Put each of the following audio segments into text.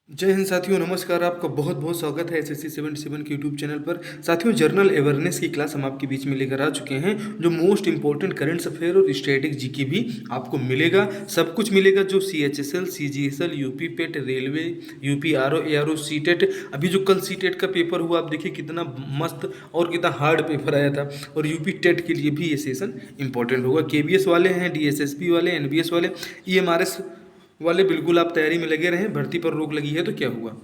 जय हिंद साथियों, नमस्कार। आपका बहुत बहुत स्वागत है एसएससी 77 के यूट्यूब चैनल पर। साथियों, जर्नल अवेयरनेस की क्लास हम आपके बीच में लेकर आ चुके हैं, जो मोस्ट इंपॉर्टेंट करंट अफेयर और स्टैटिक जीके भी आपको मिलेगा। सब कुछ मिलेगा जो CHSL, CGSL, UP PET, railway, UP RO, ARO, CTET. अभी जो कल सीटेट का पेपर हुआ, आप देखिए कितना मस्त और कितना हार्ड पेपर आया था। और यूपी टेट के लिए भी ये सेशन इंपॉर्टेंट होगा। केबीएस वाले हैं, डीएसएसबी वाले, एनबीएस वाले, ईएमआरएस वाले, बिल्कुल आप तैयारी में लगे रहें। भर्ती पर रोक लगी है तो क्या हुआ,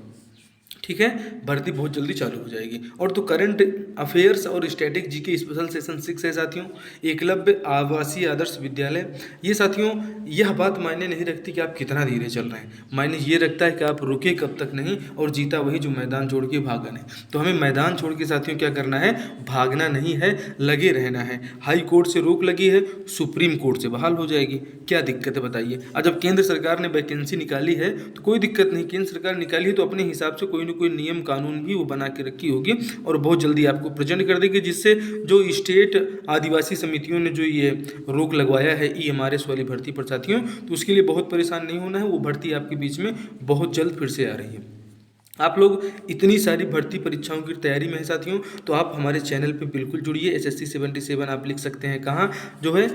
ठीक है, भर्ती बहुत जल्दी चालू हो जाएगी। और तो करंट अफेयर्स और स्टैटिक जीके स्पेशल सेशन 6 है साथियों, एकलव्य आवासीय आदर्श विद्यालय। ये साथियों, यह बात मायने नहीं रखती कि आप कितना धीरे चल रहे हैं, मायने ये रखता है कि आप रुके कब तक नहीं और जीता वही जो मैदान छोड़ के भागा नहीं। तो हमें मैदान छोड़ के साथियों क्या करना है, भागना नहीं है, लगे रहना है। हाई कोर्ट से रोक लगी है, सुप्रीम कोर्ट से बहाल हो जाएगी। क्या दिक्कत है बताइए। और जब केंद्र सरकार ने वैकेंसी निकाली है तो कोई दिक्कत नहीं, केंद्र सरकार निकाली है तो अपने हिसाब से कोई कोई नियम कानून भी वो बना के रखी होगी और बहुत जल्दी आपको प्रेजेंट कर देगी, जिससे जो स्टेट आदिवासी समितियों ने जो ये रोक लगवाया है ईएमआरएस वाली भर्ती पर साथियों, तो उसके लिए बहुत परेशान नहीं होना है। वो भर्ती आपके बीच में बहुत जल्द फिर से आ रही है। आप लोग इतनी सारी भर्ती परीक्षाओं की तैयारी में है साथियों, तो आप हमारे चैनल पे बिल्कुल जुड़िए। एसएससी 77 आप लिख सकते हैं कहाँ, जो है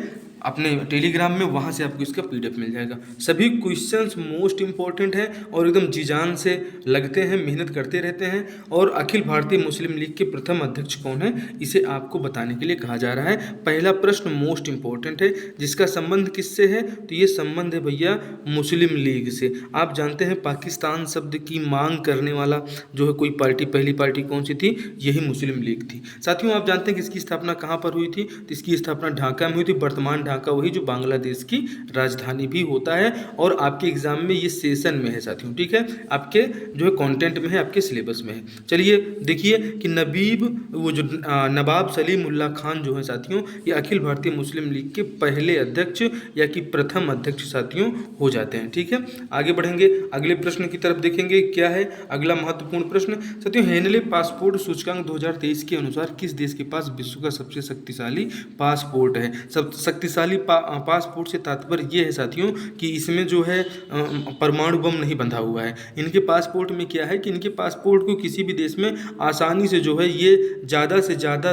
अपने टेलीग्राम में, वहाँ से आपको इसका पीडीएफ मिल जाएगा। सभी क्वेश्चंस मोस्ट इंपॉर्टेंट हैं और एकदम जी जान से लगते हैं, मेहनत करते रहते हैं। और अखिल भारतीय मुस्लिम लीग के प्रथम अध्यक्ष कौन है, इसे आपको बताने के लिए कहा जा रहा है। पहला प्रश्न मोस्ट इंपॉर्टेंट है, जिसका संबंध किससे है, तो ये संबंध है भैया मुस्लिम लीग से। आप जानते हैं पाकिस्तान शब्द की मांग करने वाला जो है कोई पार्टी, पहली पार्टी कौन सी थी, यही मुस्लिम लीग थी साथियों। आप जानते हैं कि इसकी स्थापना कहाँ पर हुई थी, तो इसकी स्थापना ढाका में हुई थी। वर्तमान ढाका वही जो बांग्लादेश की राजधानी भी होता है। और आपके एग्जाम में ये सेशन में है साथियों, ठीक है, आपके जो है कंटेंट में है, आपके सिलेबस में है। चलिए देखिए कि नवाब सलीमुल्लाह खान जो है साथियों, ये अखिल भारतीय मुस्लिम लीग के पहले अध्यक्ष या कि प्रथम अध्यक्ष साथियों हो जाते हैं, ठीक है। आगे बढ़ेंगे, अगले प्रश्न की तरफ देखेंगे क्या है अगला महत्वपूर्ण प्रश्न साथियों। हेनले पासपोर्ट सूचकांक 2023 के अनुसार किस देश के पास विश्व का सबसे शक्तिशाली पासपोर्ट है। सब शक्तिशाली पासपोर्ट से तात्पर्य ये है साथियों कि इसमें जो है परमाणु बम नहीं बंधा हुआ है। इनके पासपोर्ट में क्या है कि इनके पासपोर्ट को किसी भी देश में आसानी से जो है ये ज़्यादा से ज़्यादा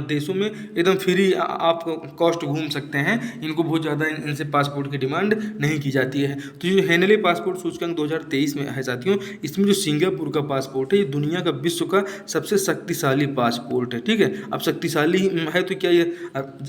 देशों में एकदम फ्री आप कॉस्ट घूम सकते हैं। इनको बहुत ज़्यादा इनसे पासपोर्ट की डिमांड नहीं की जाती है। तो जो हेनले पासपोर्ट सूचकांक 2023 में है साथियों, इसमें जो सिंगापुर का पासपोर्ट है, ये दुनिया का विश्व का सबसे शक्तिशाली पासपोर्ट है, ठीक है। अब शक्तिशाली है तो क्या ये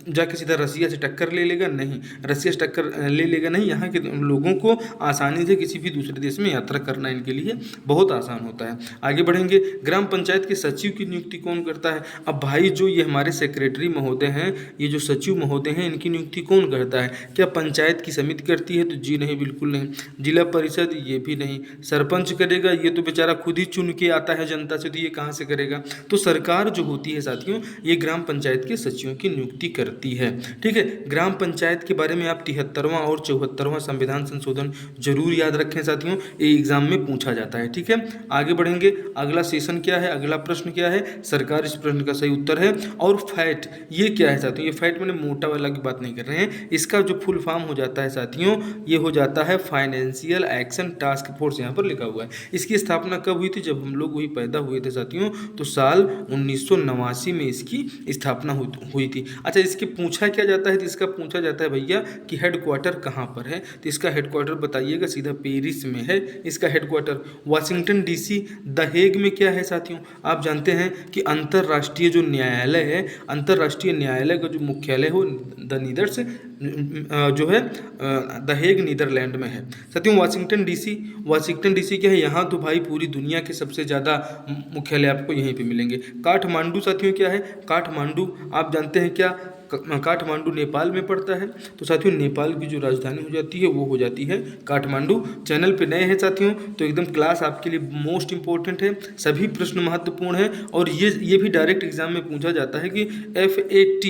जाके सीधा रसिया से टक्कर ले लेगा, नहीं, रसिया से टक्कर ले लेगा नहीं। यहाँ के लोगों को आसानी से किसी भी दूसरे देश में यात्रा करना इनके लिए बहुत आसान होता है। आगे बढ़ेंगे, ग्राम पंचायत के सचिव की नियुक्ति कौन करता है। अब भाई जो ये हमारे सेक्रेटरी महोदय हैं, ये जो सचिव महोदय हैं, इनकी नियुक्ति कौन करता है। क्या पंचायत की समिति करती है, तो जी नहीं, बिल्कुल नहीं। जिला परिषद, ये भी नहीं। सरपंच करेगा, ये तो बेचारा खुद ही चुन के आता है जनता से, तो ये कहाँ से करेगा। तो सरकार जो होती है साथियों, ये ग्राम पंचायत के सचिवों की नियुक्ति करती है, ठीक है। ग्राम पंचायत के बारे में आप 73वां और 74वां संविधान संशोधन जरूर याद रखें साथियों, ये एग्जाम में पूछा जाता है, ठीक है। आगे बढ़ेंगे, अगला सेशन क्या है, अगला प्रश्न क्या है, सरकार इस प्रश्न का सही उत्तर है। और फैट, ये क्या है साथियों, ये फैट मैंने मोटा वाला की बात नहीं कर रहे हैं, इसका जो फुल फॉर्म हो जाता है साथियों, ये हो जाता है फाइनेंशियल एक्शन टास्क फोर्स, यहाँ पर लिखा हुआ है। इसकी स्थापना कब हुई थी, जब हम लोग वही पैदा हुए थे साथियों, तो साल 1989 में इसकी स्थापना हुई थी। अच्छा, इसके पूछा क्या जाता है, तो इसका पूछा जाता है भैया कि हेडक्वार्टर कहाँ पर है, तो इसका हेडक्वार्टर बताइएगा, सीधा पेरिस में है इसका headquarter. Washington DC, the Hague में क्या है साथियों, आप जानते हैं कि अंतर्राष्ट्रीय जो न्यायालय है, अंतर्राष्ट्रीय न्यायालय का जो मुख्यालय हो द नीदर्स जो है द हेग नीदरलैंड में है साथियों। वाशिंगटन डीसी क्या है, यहाँ तो भाई पूरी दुनिया के सबसे ज़्यादा मुख्यालय आपको यहीं पे मिलेंगे। काठमांडू साथियों क्या है, काठमांडू आप जानते हैं क्या, काठमांडू नेपाल में पड़ता है। तो साथियों नेपाल की जो राजधानी हो जाती है वो हो जाती है काठमांडू। चैनल पे नए हैं साथियों तो एकदम क्लास आपके लिए मोस्ट इंपॉर्टेंट है, सभी प्रश्न महत्वपूर्ण हैं। और ये भी डायरेक्ट एग्जाम में पूछा जाता है कि FAT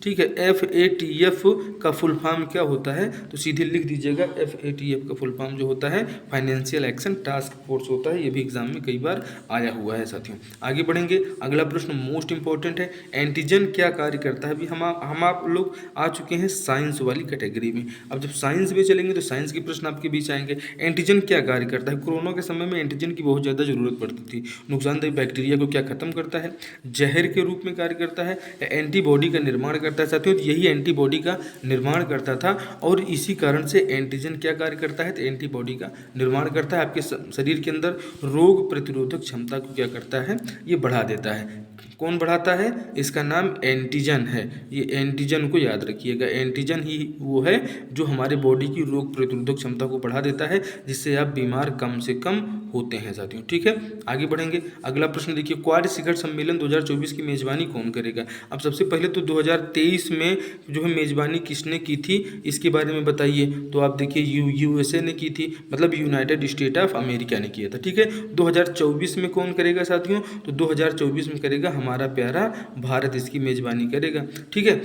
ठीक है। FATF का फुल फॉर्म क्या होता है, तो सीधे लिख दीजिएगा, FATF का फुल फॉर्म जो होता है फाइनेंशियल एक्शन टास्क फोर्स होता है। ये भी एग्जाम में कई बार आया हुआ है साथियों। आगे बढ़ेंगे, अगला प्रश्न मोस्ट इंपॉर्टेंट है, एंटीजन क्या कार्य करता है। अभी हम आप लोग आ चुके हैं साइंस वाली कैटेगरी में, अब जब साइंस में चलेंगे तो साइंस के प्रश्न आपके बीच आएंगे। एंटीजन क्या कार्य करता है, कोरोना के समय में एंटीजन की बहुत ज़्यादा जरूरत पड़ती थी। नुकसानदेह बैक्टीरिया को क्या खत्म करता है, जहर के रूप में कार्य करता है, एंटीबॉडी का निर्माण करता है साथियों। तो यही एंटीबॉडी का निर्माण करता था और इसी कारण से एंटीजन क्या कार्य करता है, तो एंटीबॉडी का निर्माण करता है। आपके शरीर के अंदर रोग प्रतिरोधक क्षमता को क्या करता है, ये बढ़ा देता है। कौन बढ़ाता है, इसका नाम एंटीजन है। ये एंटीजन को याद रखिएगा, एंटीजन ही वो है जो हमारे बॉडी की रोग प्रतिरोधक क्षमता को बढ़ा देता है, जिससे आप बीमार कम से कम होते हैं साथियों। ठीक है, आगे बढ़ेंगे, अगला प्रश्न देखिए, क्वाड शिखर सम्मेलन 2024 की मेजबानी कौन करेगा। अब सबसे पहले तो 2023 में जो है मेजबानी किसने की थी, इसके बारे में बताइए। तो आप देखिए USA ने की थी, मतलब यूनाइटेड स्टेट ऑफ अमेरिका ने किया था। ठीक है, 2024 में कौन करेगा साथियों, तो 2024 में करेगा हमारा प्यारा भारत, इसकी मेजबानी करेगा। ठीक है,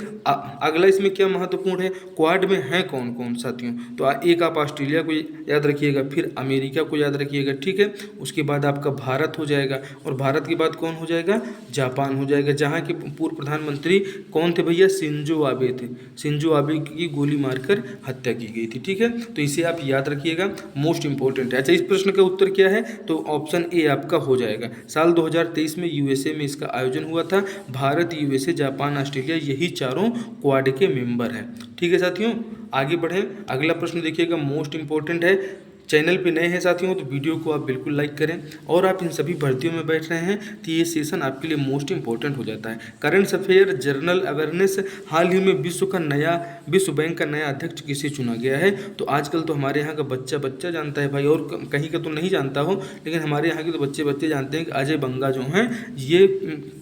अगला इसमें क्या महत्वपूर्ण है, क्वाड में है कौन कौन साथियों, तो एक आप ऑस्ट्रेलिया को याद रखिएगा, फिर अमेरिका को याद रखिएगा। ठीक है, उसके बाद आपका भारत हो जाएगा, और भारत के बाद कौन हो जाएगा, जापान हो जाएगा, जहाँ के पूर्व प्रधानमंत्री कौन थे भैया, शिंजो आबे थे। शिंजो आबे की गोली मारकर हत्या की गई थी। ठीक है, तो इसे आप याद रखिएगा, मोस्ट इंपॉर्टेंट है। अच्छा, इस प्रश्न का उत्तर क्या है, तो ऑप्शन ए आपका हो जाएगा। साल 2023 में USA में इसका आयोजन हुआ था। भारत, USA, जापान, ऑस्ट्रेलिया, यही चारों क्वाड के मेंबर हैं। ठीक है साथियों, आगे बढ़ें, अगला प्रश्न देखिएगा, मोस्ट इंपॉर्टेंट है। चैनल पे नए हैं साथियों तो वीडियो को आप बिल्कुल लाइक करें, और आप इन सभी भर्तियों में बैठ रहे हैं तो ये सेशन आपके लिए मोस्ट इंपॉर्टेंट हो जाता है। करंट अफेयर, जनरल अवेयरनेस, हाल ही में विश्व बैंक का नया अध्यक्ष किसे चुना गया है। तो आजकल तो हमारे यहाँ का बच्चा जानता है भाई, और कहीं का तो नहीं जानता हो, लेकिन हमारे यहाँ के तो बच्चे जानते हैं कि अजय बंगा जो हैं ये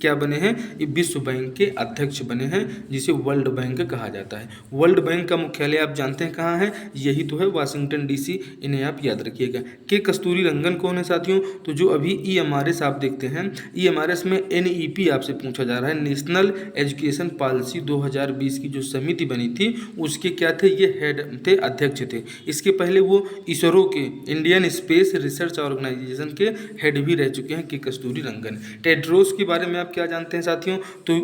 क्या बने हैं, ये विश्व बैंक के अध्यक्ष बने हैं, जिसे वर्ल्ड बैंक कहा जाता है। वर्ल्ड बैंक का मुख्यालय आप जानते हैं कहाँ है, यही तो है वाशिंगटन DC। इन्हें आप याद रखिएगा। के कस्तूरी रंगन कौन है साथियों, तो जो अभी EMRS आप देखते हैं, EMRS में NEP आपसे पूछा जा रहा है, नेशनल एजुकेशन पॉलिसी 2020 की जो समिति बनी थी उसके क्या थे, ये हेड थे, अध्यक्ष थे। इसके पहले वो इसरो के, इंडियन स्पेस रिसर्च ऑर्गेनाइजेशन के हेड भी रह चुके हैं के कस्तूरी रंगन। टेड्रोस के बारे में आप क्या जानते हैं साथियों, तो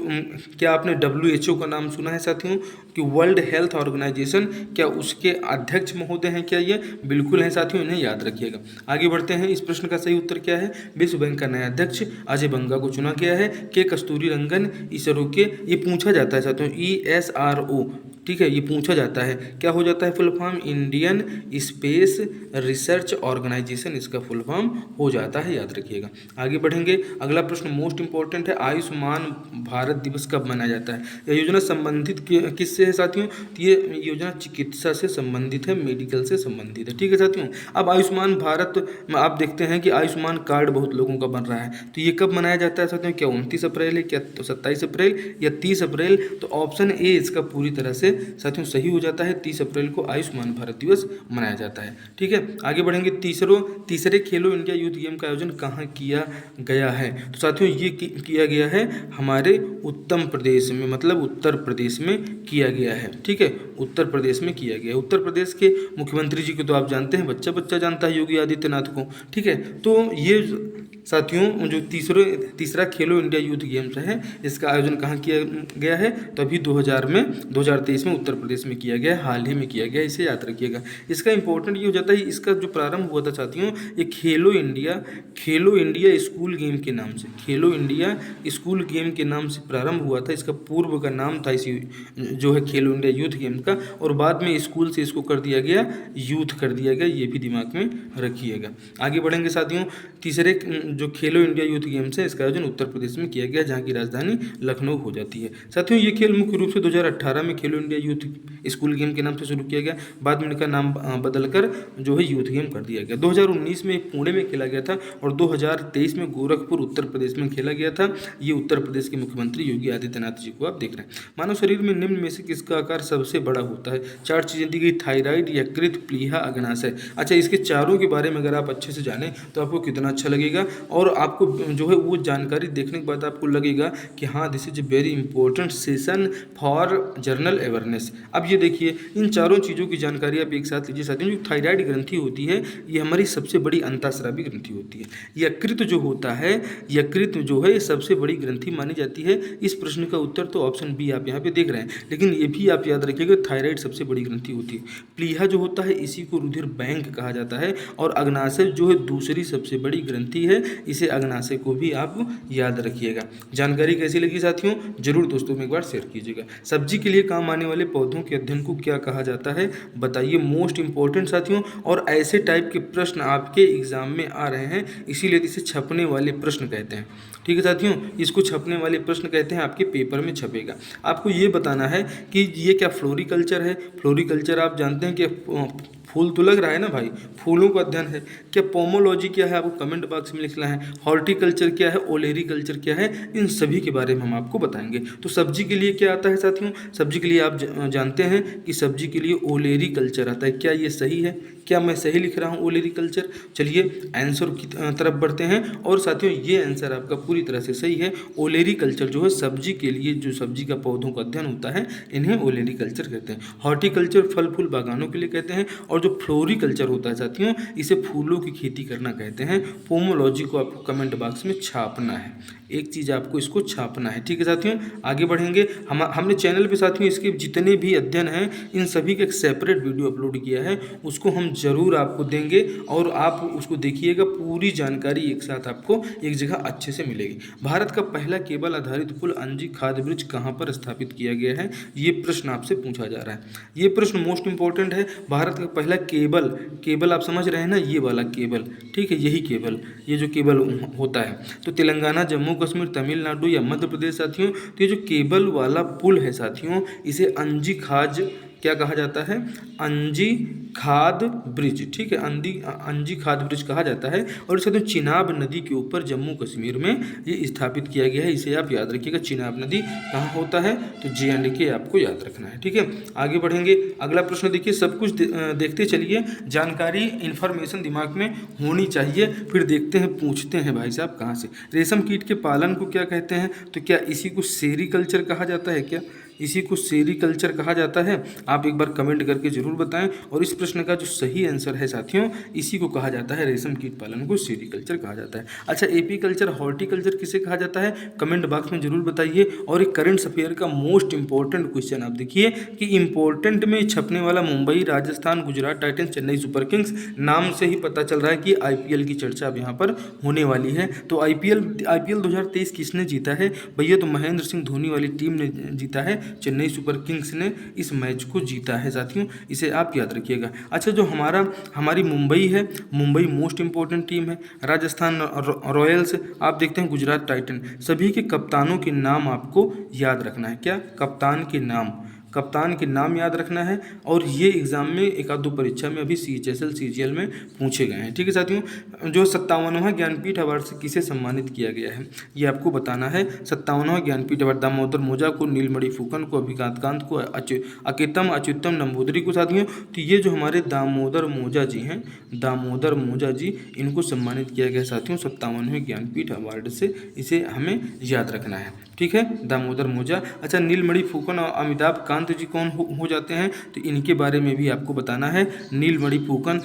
क्या आपने WHO का नाम सुना है साथियों, कि वर्ल्ड हेल्थ ऑर्गेनाइजेशन, क्या उसके अध्यक्ष महोदय हैं क्या ये, बिल्कुल हैं साथियों, इन्हें याद रखिएगा। आगे बढ़ते हैं, इस प्रश्न का सही उत्तर क्या है, विश्व बैंक का नया अध्यक्ष अजय बंगा को चुना गया है। के कस्तूरी रंगन इसरो के, ये पूछा जाता है साथियों, ESRO। ठीक है, ये पूछा जाता है, क्या हो जाता है full form, Indian space research organisation इसका फुल फॉर्म हो जाता है, याद रखिएगा। आगे बढ़ेंगे, अगला प्रश्न मोस्ट इंपॉर्टेंट है, आयुष्मान भारत दिवस कब मनाया जाता है। यह योजना संबंधित किससे है साथियों, तो ये योजना चिकित्सा से संबंधित है, मेडिकल से संबंधित है। ठीक है साथियों, अब आयुष्मान भारत में आप देखते हैं कि आयुष्मान कार्ड बहुत लोगों का बन रहा है, तो ये कब मनाया जाता है साथियों, क्या 29 अप्रैल है, क्या 27 अप्रैल या 30 अप्रैल, तो ऑप्शन ए इसका पूरी तरह से साथियों सही हो जाता है। 30 अप्रैल को आयुष्मान भारत दिवस मनाया जाता है। ठीक है, आगे बढ़ेंगे, तीसरे खेलो इंडिया यूथ गेम का आयोजन कहाँ किया गया है, तो साथियों ये किया गया है हमारे उत्तर प्रदेश में, मतलब उत्तर प्रदेश में किया गया है। ठीक है, उत्तर प्रदेश में किया गया है। उत्तर प्रदेश के मुख्यमंत्री जी को तो आप जानते हैं, बच्चा जानता है, योगी आदित्यनाथ को। ठीक है, तो ये साथियों जो तीसरा खेलो इंडिया यूथ गेम्स है, इसका आयोजन कहाँ किया गया है, तो अभी 2023 में उत्तर प्रदेश में किया गया है, हाल ही में किया गया है, इसे याद रखिएगा। इसका इंपॉर्टेंट ये हो जाता है, इसका जो प्रारंभ हुआ था साथियों, ये खेलो इंडिया स्कूल गेम के नाम से, खेलो इंडिया स्कूल गेम के नाम से प्रारंभ हुआ था। इसका पूर्व का नाम था इसी जो है खेलो इंडिया यूथ गेम का, और बाद में स्कूल से इसको कर दिया गया यूथ कर दिया गया, ये भी दिमाग में रखिएगा। आगे बढ़ेंगे साथियों, तीसरे जो खेलो इंडिया यूथ गेम्स है, इसका आयोजन उत्तर प्रदेश में किया गया, जहाँ की राजधानी लखनऊ हो जाती है। साथियों ये खेल मुख्य रूप से 2018 में खेलो इंडिया यूथ स्कूल गेम के नाम से शुरू किया गया, बाद में इनका नाम बदलकर जो है यूथ गेम कर दिया गया। 2019 में पुणे में खेला गया था, और 2023 में गोरखपुर उत्तर प्रदेश में खेला गया था। ये उत्तर प्रदेश के मुख्यमंत्री योगी आदित्यनाथ जी को आप देख रहे हैं। मानव शरीर में निम्न में से किसका आकार सबसे बड़ा होता है, 4 चीजें दी गई, थायराइड, यकृत, प्लीहा, अग्नाशय। अच्छा, इसके चारों के बारे में अगर आप अच्छे से जाने तो आपको कितना अच्छा लगेगा। और आपको जो है वो जानकारी देखने के बाद आपको लगेगा कि हाँ this is a very important session for journal awareness. अब ये देखिए इन चारों चीज़ों की जानकारी आप एक साथ लीजिए साथियों। जो थायराइड ग्रंथि होती है ये हमारी सबसे बड़ी अंतःस्रावी ग्रंथि होती है। यकृत जो होता है, यकृत जो है सबसे बड़ी ग्रंथि मानी जाती है। इस प्रश्न का उत्तर तो ऑप्शन बी आप यहाँ पे देख रहे हैं, लेकिन ये भी आप याद रखिएगा थायराइड सबसे बड़ी ग्रंथि होती है। प्लीहा जो होता है इसी को रुधिर बैंक कहा जाता है, और अग्नाशय जो है दूसरी सबसे बड़ी ग्रंथि है, इसे अग्नाशय को भी आप याद रखिएगा। जानकारी कैसी लगी साथियों, जरूर दोस्तों में एक बार शेयर कीजिएगा। सब्जी के लिए काम आने वाले पौधों के अध्ययन को क्या कहा जाता है, बताइए। मोस्ट इंपॉर्टेंट साथियों, और ऐसे टाइप के प्रश्न आपके एग्जाम में आ रहे हैं, इसीलिए इसे छपने वाले प्रश्न कहते हैं। ठीक है साथियों, इसको छपने वाले प्रश्न कहते हैं, आपके पेपर में छपेगा। आपको ये बताना है कि ये क्या फ्लोरिकल्चर है। फ्लोरिकल्चर आप जानते हैं कि फूल तो लग रहा है ना भाई, फूलों का अध्ययन है क्या। पोमोलॉजी क्या है, आपको कमेंट बॉक्स में लिखना है। हॉर्टिकल्चर क्या है, ओलेरी कल्चर क्या है, इन सभी के बारे में हम आपको बताएंगे। तो सब्जी के लिए क्या आता है साथियों, सब्जी के लिए आप जानते हैं कि सब्जी के लिए ओलेरी कल्चर आता है। क्या ये सही है, क्या मैं सही लिख रहा हूँ ओलेरी कल्चर। चलिए आंसर की तरफ बढ़ते हैं, और साथियों ये आंसर आपका पूरी तरह से सही है। ओलेरी कल्चर जो है सब्जी के लिए, जो सब्जी का पौधों का अध्ययन होता है, इन्हें ओलेरी कल्चर कहते हैं। हॉर्टिकल्चर फल फूल बागानों के लिए कहते हैं, और जो फ्लोरिकल्चर होता है साथियों इसे फूलों की खेती करना कहते हैं। पोमोलॉजी को आपको कमेंट बॉक्स में छापना है, एक चीज़ आपको इसको छापना है। ठीक है साथियों, आगे बढ़ेंगे। हमने चैनल पे साथियों इसके जितने भी अध्ययन हैं इन सभी का एक सेपरेट वीडियो अपलोड किया है, उसको हम जरूर आपको देंगे, और आप उसको देखिएगा। पूरी जानकारी एक साथ आपको एक जगह अच्छे से मिलेगी। भारत का पहला केबल आधारित पुल अंजी खाद ब्रिज कहाँ पर स्थापित किया गया है, ये प्रश्न आपसे पूछा जा रहा है। ये प्रश्न मोस्ट इंपॉर्टेंट है। भारत का पहला केबल आप समझ रहे हैं ना, ये वाला केबल, ठीक है, यही केबल, ये जो केबल होता है, तो तेलंगाना, जम्मू कश्मीर, तमिलनाडु या मध्य प्रदेश साथियों, तो ये जो केबल वाला पुल है साथियों, इसे अंजी खाज क्या कहा जाता है, अंजी खाद ब्रिज। ठीक है, अंजी खाद ब्रिज कहा जाता है। और इसके साथ चिनाब नदी के ऊपर जम्मू कश्मीर में ये स्थापित किया गया है, इसे आप याद रखिएगा। चिनाब नदी कहाँ होता है, तो JNK आपको याद रखना है। ठीक है, आगे बढ़ेंगे। अगला प्रश्न देखिए, सब कुछ देखते चलिए, जानकारी इन्फॉर्मेशन दिमाग में होनी चाहिए, फिर देखते हैं पूछते हैं भाई साहब कहाँ से। रेशम कीट के पालन को क्या कहते हैं, तो क्या इसी को सेरीकल्चर कहा जाता है, क्या इसी को सेरीकल्चर कहा जाता है, आप एक बार कमेंट करके जरूर बताएं। और इस प्रश्न का जो सही आंसर है साथियों, इसी को कहा जाता है, रेशम कीट पालन को सेरीकल्चर कहा जाता है। अच्छा, एपीकल्चर, हॉर्टिकल्चर किसे कहा जाता है, कमेंट बॉक्स में जरूर बताइए। और एक करंट अफेयर का मोस्ट इंपॉर्टेंट क्वेश्चन आप देखिए कि इंपॉर्टेंट में छपने वाला Mumbai, Rajasthan, Gujarat Titans, Chennai super Kings, नाम से ही पता चल रहा है कि IPL की चर्चा अब यहाँ पर होने वाली है। तो IPL 2023 किसने जीता है भैया, तो महेंद्र सिंह धोनी वाली टीम ने जीता है, चेन्नई सुपर किंग्स ने इस मैच को जीता है साथियों, इसे आप याद रखिएगा। अच्छा, जो हमारी मुंबई है, मुंबई मोस्ट इंपॉर्टेंट टीम है। राजस्थान रॉयल्स, आप देखते हैं गुजरात टाइटन, सभी के कप्तानों के नाम आपको याद रखना है। क्या, कप्तान के नाम याद रखना है। और ये एग्जाम में एक आध दो परीक्षा में अभी CHSL CGL में पूछे गए हैं। ठीक है साथियों, जो 57वां ज्ञानपीठ अवार्ड से किसे सम्मानित किया गया है, ये आपको बताना है। 57वां ज्ञानपीठ अवार्ड दामोदर मोजा को, नीलमणि फुकन को, अभिकांत कांत को, अकेतम अच्युतम नंबूदरी को साथियों। तो ये जो हमारे दामोदर मोजा जी हैं, दामोदर मोजा जी, इनको सम्मानित किया गया साथियों 57वें ज्ञानपीठ अवार्ड से, इसे हमें याद रखना है। ठीक है, दामोदर मोजा। अच्छा, नीलमणि फुकन और अमिताभ कांत जी कौन हो जाते हैं, तो इनके बारे में भी आपको बताना है। नीलमणि फुकन,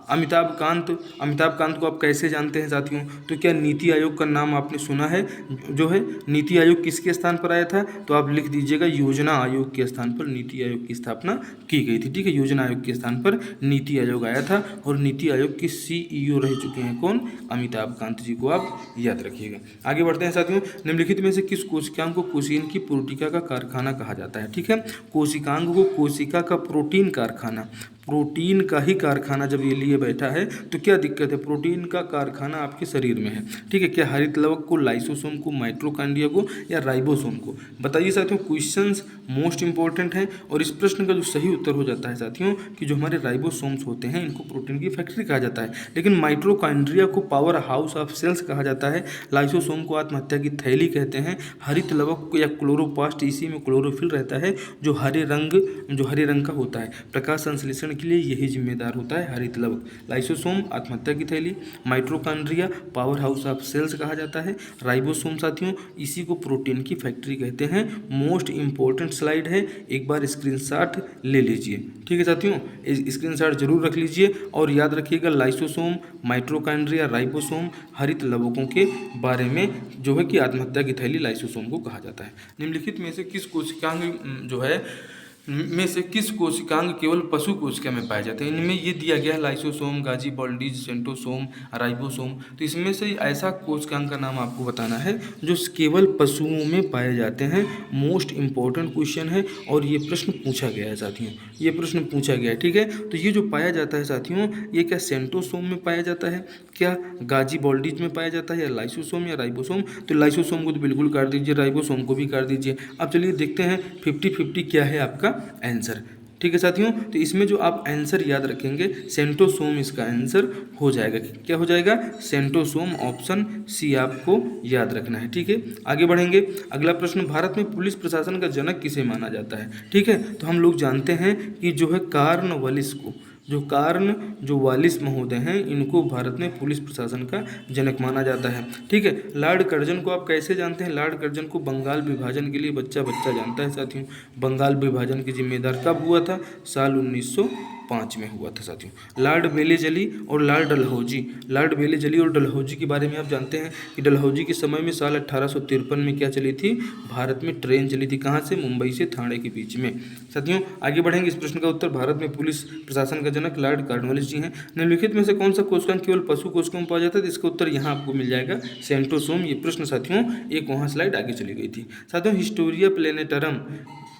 अमिताभ कांत को आप कैसे जानते हैं साथियों, तो क्या नीति आयोग का नाम आपने सुना है, जो है नीति आयोग किसके स्थान पर आया था, तो आप लिख दीजिएगा योजना आयोग के स्थान पर नीति आयोग की स्थापना की गई थी। ठीक है, योजना आयोग के स्थान पर नीति आयोग आया था, और नीति आयोग के CEO रह चुके हैं कौन, अमिताभ कांत जी को आप याद रखिएगा। आगे बढ़ते हैं साथियों, निम्नलिखित में से किस कोशिकांग को कोशिन की प्रोटिका का कारखाना कहा जाता है। ठीक है, कोशिकांग को कोशिका का प्रोटीन कारखाना, प्रोटीन का ही कारखाना जब ये लिए बैठा है तो क्या दिक्कत है, प्रोटीन का कारखाना आपके शरीर में है। ठीक है, क्या हरित लवक को, लाइसोसोम को, माइटोकॉन्ड्रिया को, या राइबोसोम को, बताइए साथियों। क्वेश्चंस मोस्ट इंपॉर्टेंट हैं, और इस प्रश्न का जो सही उत्तर हो जाता है साथियों कि जो हमारे राइबोसोम्स होते हैं इनको प्रोटीन की फैक्ट्री कहा जाता है, लेकिन माइटोकॉन्ड्रिया को पावर हाउस ऑफ सेल्स कहा जाता है, लाइसोसोम को आत्महत्या की थैली कहते हैं, हरित लवक को या क्लोरोप्लास्ट, इसी में क्लोरोफिल रहता है जो हरे रंग का होता है, प्रकाश संश्लेषण के लिए यही जिम्मेदार होता है, हरित लवक। लाइसोसोम आत्महत्या की थैली, mitochondria power house of cells कहा जाता है, राइबोसोम साथियों इसी को प्रोटीन की फैक्ट्री कहते हैं। मोस्ट इंपॉर्टेंट स्लाइड है, एक बार स्क्रीनशॉट ले लीजिए। ठीक है साथियों, स्क्रीनशॉट जरूर रख लीजिए और याद रखिएगा लाइसोसोम, माइटोकॉन्ड्रिया, राइबोसोम हरित लवकों के बारे में जो है कि आत्महत्या की थैली लाइसोसोम को कहा जाता है। निम्नलिखित में से किस कोशिकांग जो है में से किस कोशिकांग केवल पशु कोशिका में पाए जाते हैं? इनमें ये दिया गया है लाइसोसोम, गाजी बॉल्डीज, सेंट्रोसोम, राइबोसोम। तो इसमें से ऐसा कोशिकांग का नाम आपको बताना है जो केवल पशुओं में पाए जाते हैं। मोस्ट इंपॉर्टेंट क्वेश्चन है और ये प्रश्न पूछा गया है साथियों, ये प्रश्न पूछा गया है। ठीक है, तो ये जो पाया जाता है साथियों, ये क्या सेंट्रोसोम में पाया जाता है, क्या गाजी बॉल्डीज में पाया जाता है, या लाइसोसोम या राइबोसोम? तो लाइसोसोम को तो बिल्कुल काट दीजिए, राइबोसोम को भी काट दीजिए। अब चलिए देखते हैं 50-50 क्या है आपका आंसर। ठीक है साथियों, तो इसमें जो आप आंसर याद रखेंगे सेंट्रोसोम इसका आंसर हो जाएगा। क्या हो जाएगा? सेंट्रोसोम, ऑप्शन सी आपको याद रखना है। ठीक है, आगे बढ़ेंगे। अगला प्रश्न, भारत में पुलिस प्रशासन का जनक किसे माना जाता है? ठीक है, तो हम लोग जानते हैं कि जो है कॉर्नवालिस को, जो वालिस महोदय हैं, इनको भारत में पुलिस प्रशासन का जनक माना जाता है। ठीक है, लॉर्ड कर्जन को आप कैसे जानते हैं? लॉर्ड कर्जन को बंगाल विभाजन के लिए बच्चा जानता है साथियों। बंगाल विभाजन के जिम्मेदार कब हुआ था? साल 1905 में हुआ था साथियों। लॉर्ड वेलेजली और लॉर्ड डलहौजी और डलहौजी के बारे में आप जानते हैं कि डलहौजी के समय में साल 1853 में क्या चली थी? भारत में ट्रेन चली थी। कहाँ से? मुंबई से ठाणे के बीच में। साथियों आगे बढ़ेंगे। इस प्रश्न का उत्तर, भारत में पुलिस प्रशासन का जनक लॉर्ड कॉर्नवालिस जी हैं। निम्नलिखित में से कौन सा कोशिकांग केवल पशु कोशिकाओं में पाया जाता है? इसका उत्तर यहाँ आपको मिल जाएगा, सेंट्रोसोम। ये प्रश्न साथियों एक वहाँ स्लाइड आगे चली गई थी। साथियों हिस्टोरिया प्लेनेटरम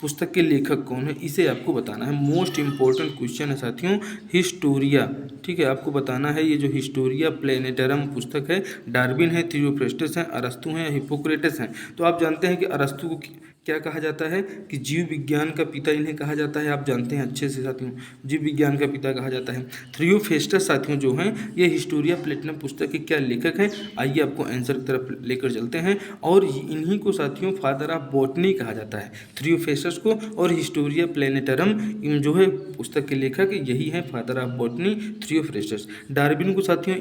पुस्तक के लेखक कौन है, इसे आपको बताना है। मोस्ट इंपॉर्टेंट क्वेश्चन है साथियों, हिस्टोरिया। ठीक है, आपको बताना है ये जो हिस्टोरिया प्लेनेटरम पुस्तक है, डार्विन है, थियोफ्रेस्टस है, अरस्तु है, हिप्पोक्रेटस है। तो आप जानते हैं कि अरस्तु को क्या कहा जाता है कि जीव विज्ञान का पिता इन्हें कहा जाता है। आप जानते हैं अच्छे से साथियों, जीव विज्ञान का पिता कहा जाता है। थियोफ्रेस्टस साथियों जो हैं ये हिस्टोरिया प्लेटिनम पुस्तक के क्या लेखक हैं? आइए आपको आंसर की तरफ लेकर चलते हैं। और इन्हीं को साथियों फादर ऑफ बॉटनी कहा जाता है, थियोफ्रेस्टस को। और हिस्टोरिया प्लेनेटरम जो है पुस्तक के लेखक यही है, father of botany, Theophrastus. Darwin को साथियों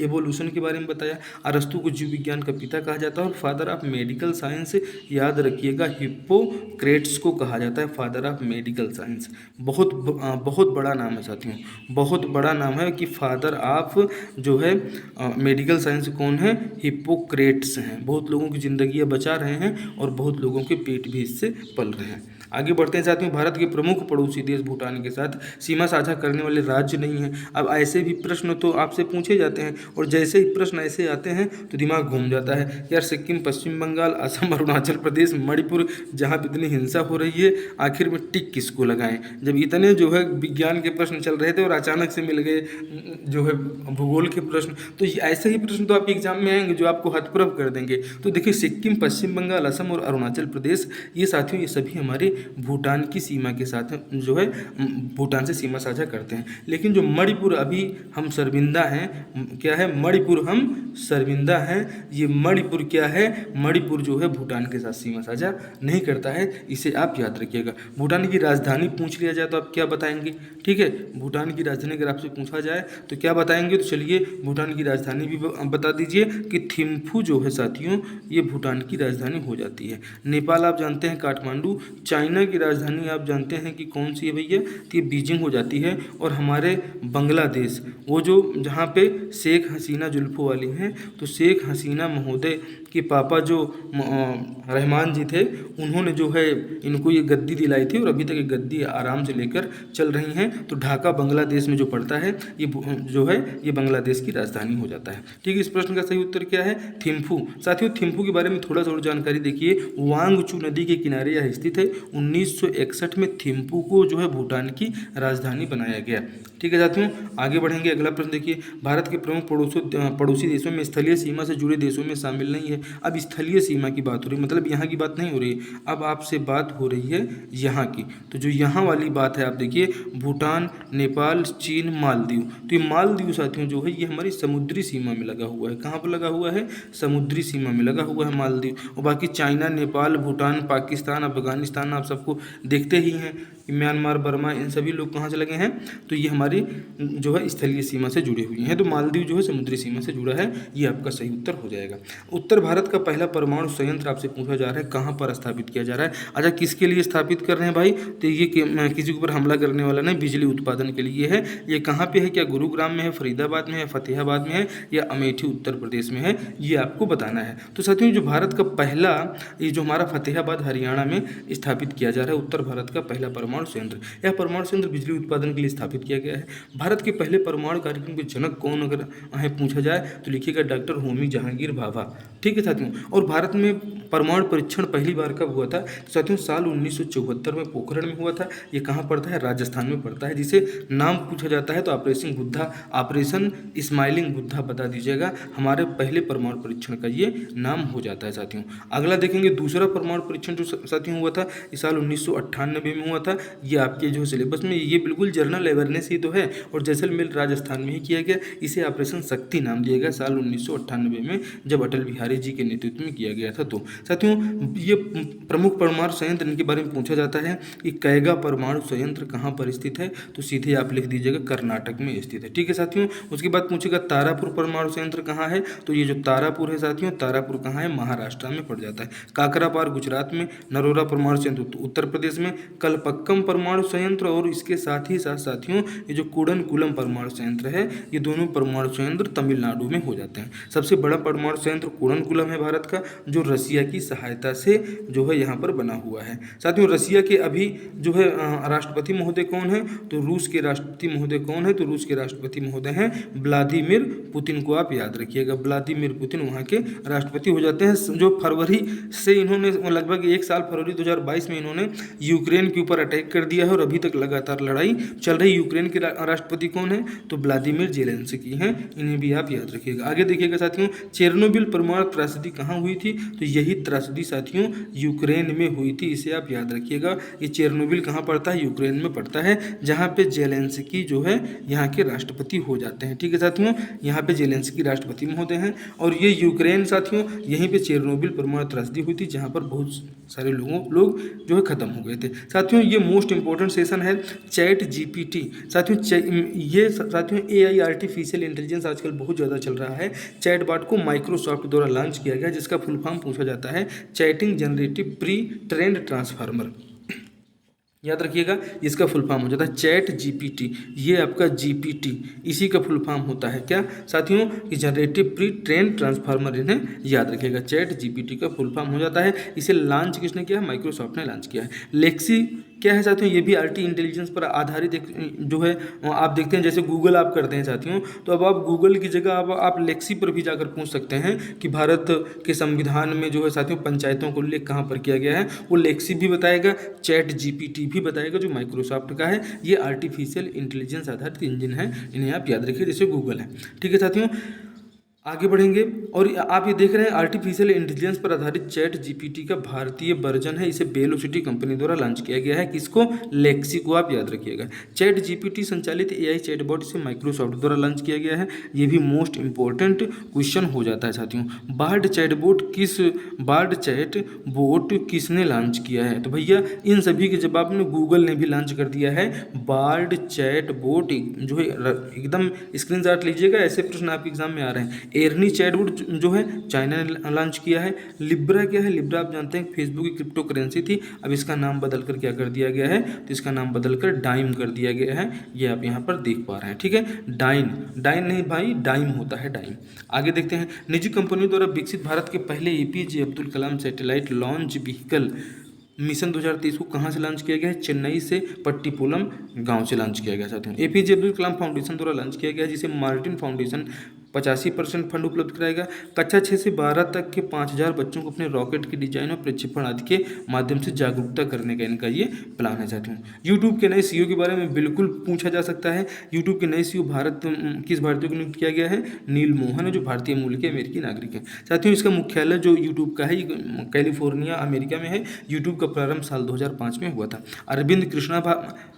एवोल्यूशन के बारे में बताया। अरस्तु को जीव विज्ञान का पिता कहा जाता है। और फादर ऑफ मेडिकल साइंस याद रखिएगा, हिप्पोक्रेट्स को कहा जाता है फादर ऑफ मेडिकल साइंस। बहुत बड़ा नाम है साथियों, बहुत बड़ा नाम है कि फादर ऑफ जो है मेडिकल साइंस कौन है? हिप्पोक्रेट्स हैं। बहुत लोगों की जिंदगियां बचा रहे हैं और बहुत लोगों के पेट भी इससे पल रहे हैं। आगे बढ़ते हैं साथियों। भारत के प्रमुख पड़ोसी देश भूटान के साथ सीमा साझा करने वाले राज्य नहीं हैं। अब ऐसे भी प्रश्न तो आपसे पूछे जाते हैं और जैसे ही प्रश्न ऐसे आते हैं तो दिमाग घूम जाता है यार। सिक्किम, पश्चिम बंगाल, असम, अरुणाचल प्रदेश, मणिपुर, जहाँ पे इतनी हिंसा हो रही है, आखिर में टिक किसको लगाएं? जब इतने जो है विज्ञान के प्रश्न चल रहे थे और अचानक से मिल गए जो है भूगोल के प्रश्न, तो ऐसे ही प्रश्न तो आपके एग्जाम में आएंगे जो आपको हतप्रभ कर देंगे। तो देखिए सिक्किम, पश्चिम बंगाल, असम और अरुणाचल प्रदेश, ये साथियों ये सभी हमारे भूटान की सीमा के साथ जो है भूटान से सीमा साझा करते हैं। लेकिन जो मणिपुर, अभी हम शर्मिंदा हैं, क्या है? मणिपुर हम शर्मिंदा हैं। ये मणिपुर क्या है? मणिपुर जो है भूटान के साथ सीमा साझा नहीं करता है, इसे आप याद रखिएगा। भूटान की राजधानी पूछ लिया जाए तो आप क्या बताएंगे? ठीक है, भूटान की राजधानी अगर आपसे पूछा जाए तो क्या बताएंगे? तो चलिए भूटान की राजधानी भी बता दीजिए कि थिम्फू जो है साथियों ये भूटान की राजधानी हो जाती है। नेपाल आप जानते हैं काठमांडू। चाइना की राजधानी आप जानते हैं कि कौन सी है भैया? तो ये बीजिंग हो जाती है। और हमारे बांग्लादेश, वो जो जहाँ पे शेख हसीना जुल्फों वाली हैं, तो शेख हसीना महोदय के पापा जो रहमान जी थे, उन्होंने जो है इनको ये गद्दी दिलाई थी और अभी तक ये गद्दी आराम से लेकर चल रही हैं। तो ढाका बांग्लादेश में जो पड़ता है, ये जो है ये बांग्लादेश की राजधानी हो जाता है। ठीक है, इस प्रश्न का सही उत्तर क्या है? थिम्फू। साथियों थिम्फू के बारे में थोड़ा सा और जानकारी देखिए। वांगचू नदी के किनारे यह स्थित है। 1961 में थिम्फू को जो है भूटान की राजधानी बनाया गया। ठीक है साथियों, आगे बढ़ेंगे। अगला प्रश्न देखिए, भारत के प्रमुख पड़ोसी देशों में स्थलीय सीमा से जुड़े देशों में शामिल नहीं है। अब स्थलीय सीमा की बात हो रही है, मतलब यहाँ की बात नहीं हो रही है, अब आपसे बात हो रही है यहाँ की। तो जो यहाँ वाली बात है आप देखिए, भूटान, नेपाल, चीन, मालदीव। तो ये मालदीव साथियों जो है ये हमारी समुद्री सीमा में लगा हुआ है। कहाँ पर लगा हुआ है? समुद्री सीमा में लगा हुआ है मालदीव। और बाकी चाइना, नेपाल, भूटान, पाकिस्तान, अफगानिस्तान आप आप सबको देखते ही हैं कि म्यांमार, बर्मा, इन सभी लोग कहाँ से लगे हैं, तो ये हमारी जो है स्थलीय सीमा से जुड़े हुए हैं। तो मालदीव जो है समुद्री सीमा से जुड़ा है, ये आपका सही उत्तर हो जाएगा। उत्तर भारत का पहला परमाणु संयंत्र आपसे पूछा जा रहा है कहाँ पर स्थापित किया जा रहा है। अच्छा, किसके लिए स्थापित कर रहे हैं भाई, तो ये किसी के ऊपर हमला करने वाला नहीं, बिजली उत्पादन के लिए है। ये कहाँ पे है, क्या गुरुग्राम में है, फरीदाबाद में है, फतेहाबाद में है, या अमेठी उत्तर प्रदेश में है, ये आपको बताना है। तो साथियों जो भारत का पहला, ये जो हमारा फतेहाबाद हरियाणा में स्थापित किया जा रहा है उत्तर भारत का पहला परमाणु संयंत्र, यह परमाणु संयंत्र बिजली उत्पादन के लिए स्थापित किया गया है। भारत के पहले परमाणु कार्यक्रम के जनक कौन अगर है पूछा जाए तो लिखिएगा डॉक्टर होमी जहांगीर भाभा। ठीक है साथियों, और भारत में परमाणु परीक्षण पहली बार कब हुआ था, तो साथियों साल 1974 में पोखरण में हुआ था। ये कहाँ पड़ता है, राजस्थान में पड़ता है। जिसे नाम पूछा जाता है तो operation Buddha, operation smiling Buddha बता दीजिएगा, हमारे पहले परमाणु परीक्षण का ये नाम हो जाता है साथियों। अगला देखेंगे दूसरा परमाणु परीक्षण जो साथियों हुआ था इस साल 1998 में हुआ था। ये आपके जो सिलेबस में ये बिल्कुल जनरल अवेयरनेस ही तो है, और जैसलमेर राजस्थान में ही किया गया। इसे ऑपरेशन शक्ति नाम दिया गया साल 1998 में, जब अटल बिहारी जी के नेतृत्व में किया गया था। तो साथियों ये प्रमुख परमाणु संयंत्र इनके बारे में पूछा जाता है कि कैगा परमाणु संयंत्र कहाँ पर स्थित है, तो सीधे आप लिख दीजिएगा कर्नाटक में स्थित है। ठीक है साथियों, उसके बाद पूछेगा तारापुर परमाणु संयंत्र कहाँ है, तो ये जो तारापुर है साथियों, तारापुर कहाँ है, महाराष्ट्र में पड़ जाता है। काकरापार गुजरात में, नरोरा परमाणु संयंत्र उत्तर प्रदेश में, कलपक्कम परमाणु संयंत्र और इसके साथ ही साथ साथियों ये जो कुडनकुलम परमाणु संयंत्र है, ये दोनों परमाणु संयंत्र तमिलनाडु में हो जाते हैं। सबसे बड़ा परमाणु संयंत्र कुडनकुलम है भारत का, जो रसिया की सहायता से जो है यहाँ पर बना हुआ है। साथियों रसिया के अभी जो है राष्ट्रपति महोदय कौन है, तो रूस के राष्ट्रपति महोदय कौन है, तो रूस के राष्ट्रपति महोदय हैं व्लादिमीर पुतिन को आप याद रखिएगा। व्लादिमीर पुतिन वहाँ के राष्ट्रपति हो जाते हैं। जो फरवरी से इन्होंने लगभग एक साल, फरवरी 2022 में इन्होंने यूक्रेन के ऊपर अटैक कर दिया है और अभी तक लगातार लड़ाई चल रही। यूक्रेन के राष्ट्रपति कौन है, तो व्लादिमीर जेलेंस्की हैं, इन्हें भी आप याद रखिएगा। आगे देखिएगा साथियों, चेरनोबिल परमाणु त्रासदी कहाँ हुई थी, तो यही त्रासदी साथियों यूक्रेन में हुई थी, इसे आप याद रखिएगा। ये चेरनोबिल कहाँ पड़ता है, यूक्रेन में पड़ता है, जहाँ पे जेलेंस्की जो है यहाँ के राष्ट्रपति हो जाते हैं। ठीक है साथियों, यहाँ पे जेलेंस्की राष्ट्रपति महोदय हैं, और ये यूक्रेन साथियों यहीं पे चेरनोबिल परमाणु त्रासदी हुई थी, जहाँ पर बहुत सारे लोग जो है खत्म हो गए थे। साथियों ये मोस्ट इंपॉर्टेंट सेशन है चैट जीपीटी। साथियों ये साथियों एआई आर्टिफिशियल इंटेलिजेंस आजकल बहुत ज़्यादा चल रहा है। चैटबॉट को माइक्रोसॉफ्ट द्वारा लॉन्च किया गया, जिसका फुल फॉर्म पूछा जाता है chatting generative pre trend transformer. याद रखिएगा, इसका फुल फॉर्म हो जाता है चैट जीपीटी। ये आपका जीपीटी इसी का फुल फॉर्म होता है क्या साथियों, कि जनरेटिव प्री ट्रेन ट्रांसफार्मर, इन्हें याद रखिएगा। चैट जीपीटी का फुल फॉर्म हो जाता है। इसे लॉन्च किसने किया है, माइक्रोसॉफ्ट ने लॉन्च किया है। लेक्सी क्या है साथियों, ये भी आर्टी इंटेलिजेंस पर आधारित एक जो है, आप देखते हैं जैसे गूगल आप करते हैं साथियों, तो अब आप गूगल की जगह अब आप लेक्सी पर भी जाकर पूछ सकते हैं कि भारत के संविधान में जो है साथियों पंचायतों को उल्लेख कहाँ पर किया गया है, वो लेक्सी भी बताएगा, चैट जीपीटी भी बताएगा, जो माइक्रोसॉफ्ट का है। ये आर्टिफिशियल इंटेलिजेंस आधारित इंजन है, इन्हें आप याद रखिए, जैसे गूगल है। ठीक है साथियों, आगे बढ़ेंगे, और आप ये देख रहे हैं आर्टिफिशियल इंटेलिजेंस पर आधारित चैट जीपीटी का भारतीय वर्जन है। इसे वेलोसिटी कंपनी द्वारा लॉन्च किया गया है। किसको, लेक्सी को आप याद रखिएगा। चैट जीपीटी संचालित एआई चैटबॉट इसे माइक्रोसॉफ्ट द्वारा लॉन्च किया गया है। ये भी मोस्ट इंपॉर्टेंट क्वेश्चन हो जाता है साथियों। बार्ड चैट बोट किसने लॉन्च किया है, तो भैया इन सभी के जवाब में गूगल ने भी लॉन्च कर दिया है। बार्ड चैट बोट जो है एकदम स्क्रीनशॉट लीजिएगा, ऐसे प्रश्न आपके एग्जाम में आ रहे हैं। एरनी चैटबॉट जो है चाइना ने लॉन्च किया है। लिब्रा क्या है, लिब्रा आप जानते हैं फेसबुक की क्रिप्टो करेंसी थी, अब इसका नाम बदलकर क्या कर दिया गया है, तो इसका नाम बदलकर डाइम कर दिया गया है। ये आप यहाँ पर देख पा रहे हैं। ठीक है, डाइन नहीं भाई, डाइम होता है, डाइम। आगे देखते हैं, निजी कंपनियों द्वारा विकसित भारत के पहले APJ Abdul Kalam satellite launch vehicle mission 2023 को कहाँ से लॉन्च किया गया है, चेन्नई से पट्टीपुलम गांव से लॉन्च किया गया साथियों। एपीजे अब्दुल कलाम फाउंडेशन द्वारा लॉन्च किया गया, जिसे मार्टिन फाउंडेशन 85% फंड उपलब्ध कराएगा। कक्षा 6 से 12 तक के 5000 बच्चों को अपने रॉकेट के डिजाइन और प्रक्षेपण आदि के माध्यम से जागरूकता करने का इनका ये प्लान है साथियों। यूट्यूब के नए सीईओ के बारे में बिल्कुल पूछा जा सकता है। यूट्यूब के नए सीईओ किस भारतीय को नियुक्त किया गया है, नील मोहन है, जो भारतीय मूल के अमेरिकी नागरिक है साथियों। इसका मुख्यालय जो यूट्यूब का है कैलिफोर्निया अमेरिका में है। यूट्यूब का प्रारंभ साल 2005 में हुआ था। अरविंद कृष्णा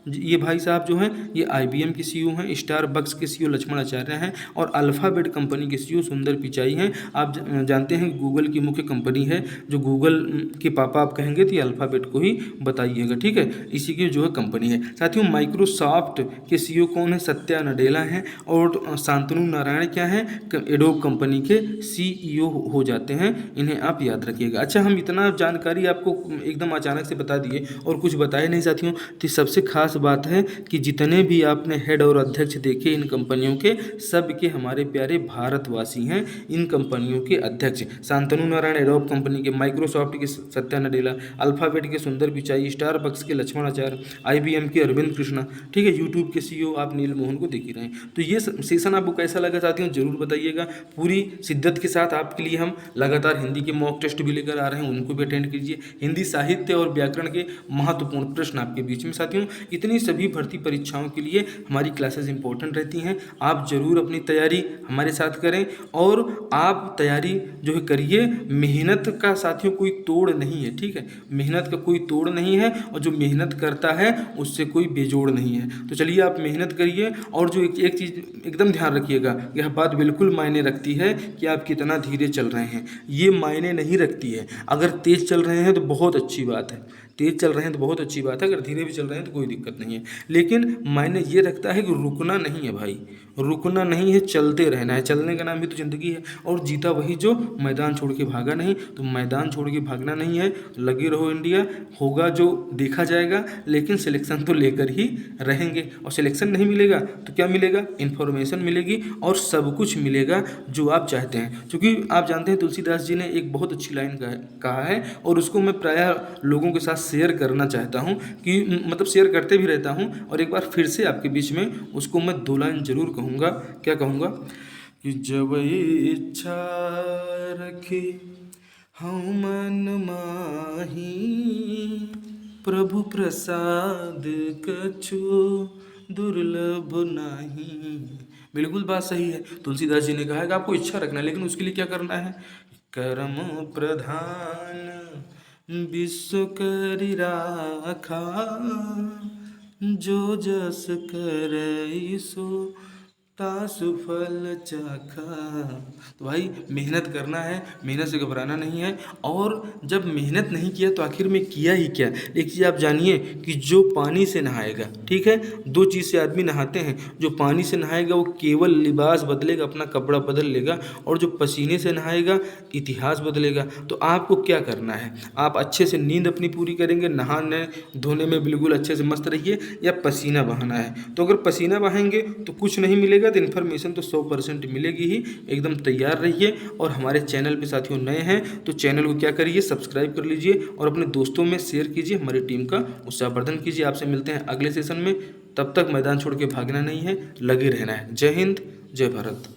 ये भाई साहब जो हैं ये IBM के सीईओ हैं। स्टारबक्स के सीईओ लक्ष्मण आचार्य हैं, और अल्फाबेट अल्फ़ाबेट कंपनी के सीईओ सुंदर पिचाई हैं। आप जानते हैं कि गूगल की मुख्य कंपनी है, जो गूगल के पापा आप कहेंगे तो ये अल्फ़ाबेट को ही बताइएगा, ठीक है, इसी की जो है कंपनी है। साथियों माइक्रोसॉफ्ट के सीईओ कौन है? सत्या नडेला हैं। और शांतनु नारायण क्या है? एडोब कंपनी के सीईओ हो जाते हैं, इन्हें आप याद रखिएगा। अच्छा, हम इतना जानकारी आपको एकदम अचानक से बता दिए और कुछ बताए नहीं साथियों। तो सबसे खास बात है कि जितने भी आपने हेड और अध्यक्ष देखे इन कंपनियों के, सब के हमारे प्यारे भारतवासी हैं। इन कंपनियों के अध्यक्ष शांतनु नारायण एडोब कंपनी के, माइक्रोसॉफ्ट के सत्या नडेला, अल्फ़ाबेट के सुंदर पिचाई, स्टारबक्स के लक्ष्मण आचार्य, IBM के अरविंद कृष्णा, ठीक है, यूट्यूब के सीईओ आप नील मोहन को देख ही रहे हैं। तो ये सेशन आपको कैसा लगा साथियों जरूर बताइएगा। पूरी शिद्दत के साथ आपके लिए हम लगातार हिंदी के मॉक टेस्ट भी लेकर आ रहे हैं, उनको भी अटेंड कीजिए। हिंदी साहित्य और व्याकरण के महत्वपूर्ण प्रश्न आपके बीच में साथियों। इतनी सभी भर्ती परीक्षाओं के लिए हमारी क्लासेस इंपॉर्टेंट रहती हैं। आप जरूर अपनी तैयारी हमारे साथ करें और आप तैयारी जो है करिए। मेहनत का साथियों कोई तोड़ नहीं है, ठीक है, मेहनत का कोई तोड़ नहीं है, और जो मेहनत करता है उससे कोई बेजोड़ नहीं है। तो चलिए आप मेहनत करिए। और जो एक चीज़ एकदम ध्यान रखिएगा, यह बात बिल्कुल मायने रखती है कि आप कितना धीरे चल रहे हैं, ये मायने नहीं रखती है। अगर तेज़ चल रहे हैं तो बहुत अच्छी बात है, तेज़ चल रहे हैं तो बहुत अच्छी बात है, अगर धीरे भी चल रहे हैं तो कोई दिक्कत नहीं है। लेकिन मायने ये रखता है कि रुकना नहीं है भाई, रुकना नहीं है, चलते रहना है। चलने का नाम भी तो ज़िंदगी है। और जीता वही जो मैदान छोड़ के भागा नहीं। तो मैदान छोड़ के भागना नहीं है, लगे रहो इंडिया, होगा जो देखा जाएगा। लेकिन सिलेक्शन तो लेकर ही रहेंगे, और सिलेक्शन नहीं मिलेगा तो क्या मिलेगा? इन्फॉर्मेशन मिलेगी और सब कुछ मिलेगा जो आप चाहते हैं। क्योंकि आप जानते हैं तुलसीदास जी ने एक बहुत अच्छी लाइन कहा है, और उसको मैं प्रायः लोगों के साथ शेयर करना चाहता हूँ, कि मतलब शेयर करते भी रहता हूँ, और एक बार फिर से आपके बीच में उसको मैं 2 लाइन जरूर कहूँगा। क्या कहूँगा? कि जब इच्छा रखी हूँ मन माही, प्रभु प्रसाद कछु दुर्लभ नहीं। बिल्कुल बात सही है। तुलसीदास जी ने कहा है कि आपको इच्छा रखना है, लेकिन उसके लिए क्या करना है? कर्म प्रधान विश्व करि राखा, जो जस करई सो तासु फल चाखा। तो भाई मेहनत करना है, मेहनत से घबराना नहीं है। और जब मेहनत नहीं किया तो आखिर में किया ही क्या? एक चीज़ आप जानिए कि जो पानी से नहाएगा, ठीक है, 2 चीज़ से आदमी नहाते हैं। जो पानी से नहाएगा वो केवल लिबास बदलेगा, अपना कपड़ा बदल लेगा, और जो पसीने से नहाएगा इतिहास बदलेगा। तो आपको क्या करना है? आप अच्छे से नींद अपनी पूरी करेंगे, नहाने धोने में बिल्कुल अच्छे से मस्त रहिए, या पसीना बहाना है। तो अगर पसीना बहाएंगे तो कुछ नहीं मिलेगा, तो इन्फॉर्मेशन तो 100% मिलेगी ही। एकदम तैयार रहिए। और हमारे चैनल पे साथियों नए हैं तो चैनल को क्या करिए, सब्सक्राइब कर लीजिए, और अपने दोस्तों में शेयर कीजिए, हमारी टीम का उत्साहवर्धन कीजिए। आपसे मिलते हैं अगले सेशन में, तब तक मैदान छोड़ के भागना नहीं है, लगे रहना है। जय हिंद, जय भारत।